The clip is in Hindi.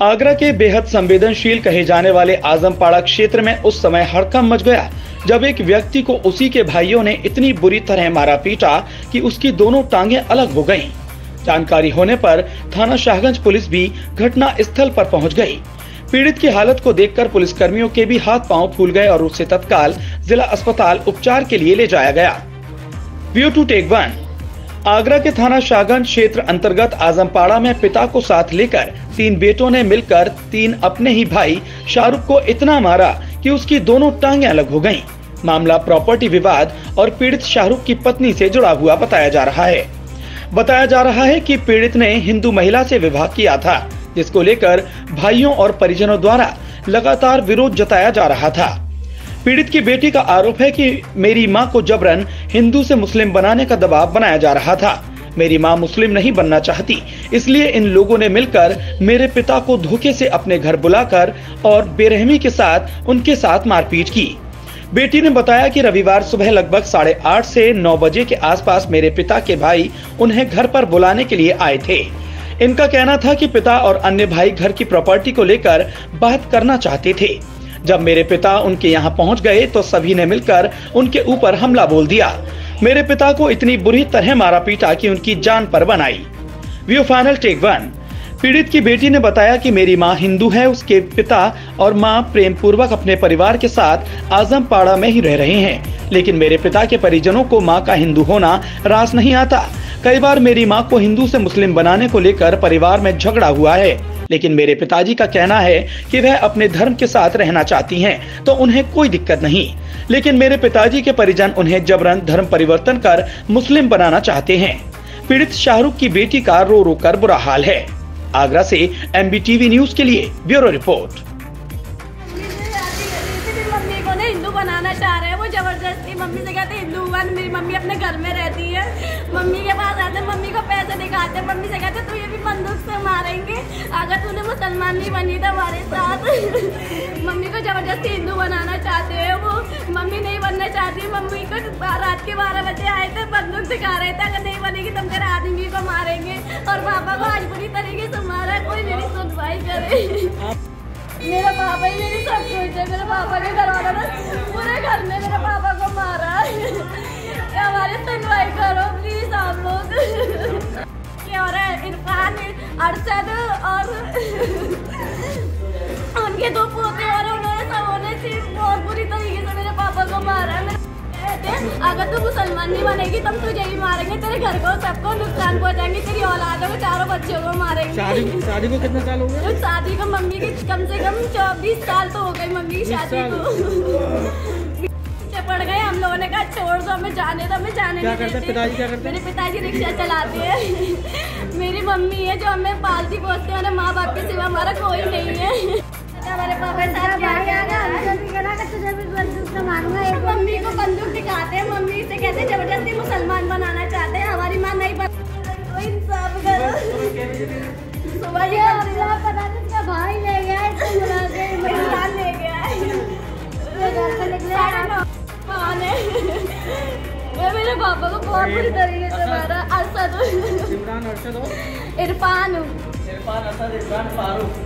आगरा के बेहद संवेदनशील कहे जाने वाले आजमपाड़ा क्षेत्र में उस समय हड़कंप मच गया जब एक व्यक्ति को उसी के भाइयों ने इतनी बुरी तरह मारा पीटा कि उसकी दोनों टांगें अलग हो गईं। जानकारी होने पर थाना शाहगंज पुलिस भी घटना स्थल पर पहुंच गई। पीड़ित की हालत को देखकर पुलिसकर्मियों के भी हाथ पांव फूल गए और उसे तत्काल जिला अस्पताल उपचार के लिए ले जाया गया। View to take one. Agra के थाना शाहगंज क्षेत्र अंतर्गत आजमपाड़ा में पिता को साथ लेकर 3 बेटों ने मिलकर 3 अपने ही भाई शाहरुख को इतना मारा कि उसकी दोनों टांगें अलग हो गईं। मामला प्रॉपर्टी विवाद और पीड़ित शाहरुख की पत्नी से जुड़ा हुआ बताया जा रहा है। बताया जा रहा है कि पीड़ित ने हिंदू महिला से विवाह किया था, जिसको लेकर भाइयों और परिजनों द्वारा लगातार विरोध जताया जा रहा था। पीड़ित की बेटी का आरोप है कि मेरी मां को जबरन हिंदू से मुस्लिम बनाने का दबाव बनाया जा रहा था। मेरी मां मुस्लिम नहीं बनना चाहती, इसलिए इन लोगों ने मिलकर मेरे पिता को धोखे से अपने घर बुलाकर और बेरहमी के साथ उनके साथ मारपीट की। बेटी ने बताया कि रविवार सुबह लगभग 8:30 से 9 बजे के आसपास मेरे पिता के भाई उन्हें घर पर बुलाने के लिए आए थे। इनका कहना था कि पिता और अन्य भाई घर की प्रॉपर्टी को लेकर बात करना चाहते थे। जब मेरे पिता उनके यहाँ पहुँच गए तो सभी ने मिलकर उनके ऊपर हमला बोल दिया। मेरे पिता को इतनी बुरी तरह मारा पीटा कि उनकी जान पर बन आई। View final take one. पीड़ित की बेटी ने बताया कि मेरी मां हिंदू है, उसके पिता और मां प्रेम पूर्वक अपने परिवार के साथ आजमपाड़ा में ही रह रहे हैं, लेकिन मेरे पिता के परिजनों को मां का हिंदू होना रास नहीं आता। कई बार मेरी मां को हिंदू से मुस्लिम बनाने को लेकर परिवार में झगड़ा हुआ है, लेकिन मेरे पिताजी का कहना है कि वह अपने धर्म के साथ रहना चाहती हैं, तो उन्हें कोई दिक्कत नहीं, लेकिन मेरे पिताजी के परिजन उन्हें जबरन धर्म परिवर्तन कर मुस्लिम बनाना चाहते हैं। पीड़ित शाहरुख की बेटी का रो रो कर बुरा हाल है। आगरा से MBTV न्यूज के लिए ब्यूरो रिपोर्ट। मम्मी को ना हिंदू बनाना चाह रहे हैं, वो जबरदस्ती मम्मी से कहते हिंदू बन। मेरी मम्मी अपने घर में रहती है, मम्मी के पास आते, मम्मी को पैसे दिखाते, मम्मी से कहते तुझे भी बंदूक से मारेंगे अगर तूने मुसलमान नहीं बनी था हमारे साथ। मम्मी को जबरदस्ती हिंदू बनाना चाहते हैं, वो मम्मी नहीं बनना चाहती। मम्मी को रात के 12 बजे आए थे, बंदूक दिखा रहे थे अगर नहीं बनेगी तुम तेरे आदमी को मारेंगे, और पापा को आज बुरी तरीके से मारा। कोई मेरी सुनवाई करे। मेरा पापा ही मेरी सब कुछ है। मेरे पापा के घर वालों ने पूरे घर में मेरे पापा को मारा। हमारी सुनवाई करो प्लीज आप लोग। और इरफान, अरशद और उनके 2 पोते और उन्होंने सबों ने बहुत बुरी तरीके से मेरे पापा को मारा। अगर तू मुसलमान नहीं बनेगी तब तुझे ही मारेंगे, तेरे घर को सबको नुकसान पहुंचाएंगे, तेरी औलादों को, 4 बच्चों को मारेंगे। शादी को कितना साल हो गया? शादी को मम्मी की कम से कम 24 साल तो हो गई मम्मी की शादी को। पड़ गए, हम लोगों ने कहा छोड़ दो, हमें जाने दो, हमें जाने नहीं देते। पिताजी क्या करते? मेरे पिताजी रिक्शा चलाते हैं। मेरी मम्मी है जो हमें पालती पोसती है, हमारे माँ बाप के सिवा हमारा कोई नहीं है। हमारे पापा साथ क्या तुझे भी बंदूक से मारूंगा। एक मम्मी को बंदूक दिखाते हैं, मम्मी से कहते हैं जबरदस्ती मुसलमान बनाना चाहते हैं, हमारी माँ नहीं बन। इंसाफ करो। सुबह पता नहीं क्या भाई ले गया ले गया मेरे पापा को बहुत बुरी तरीके से मारा। अरशद, इरफान, फारूक।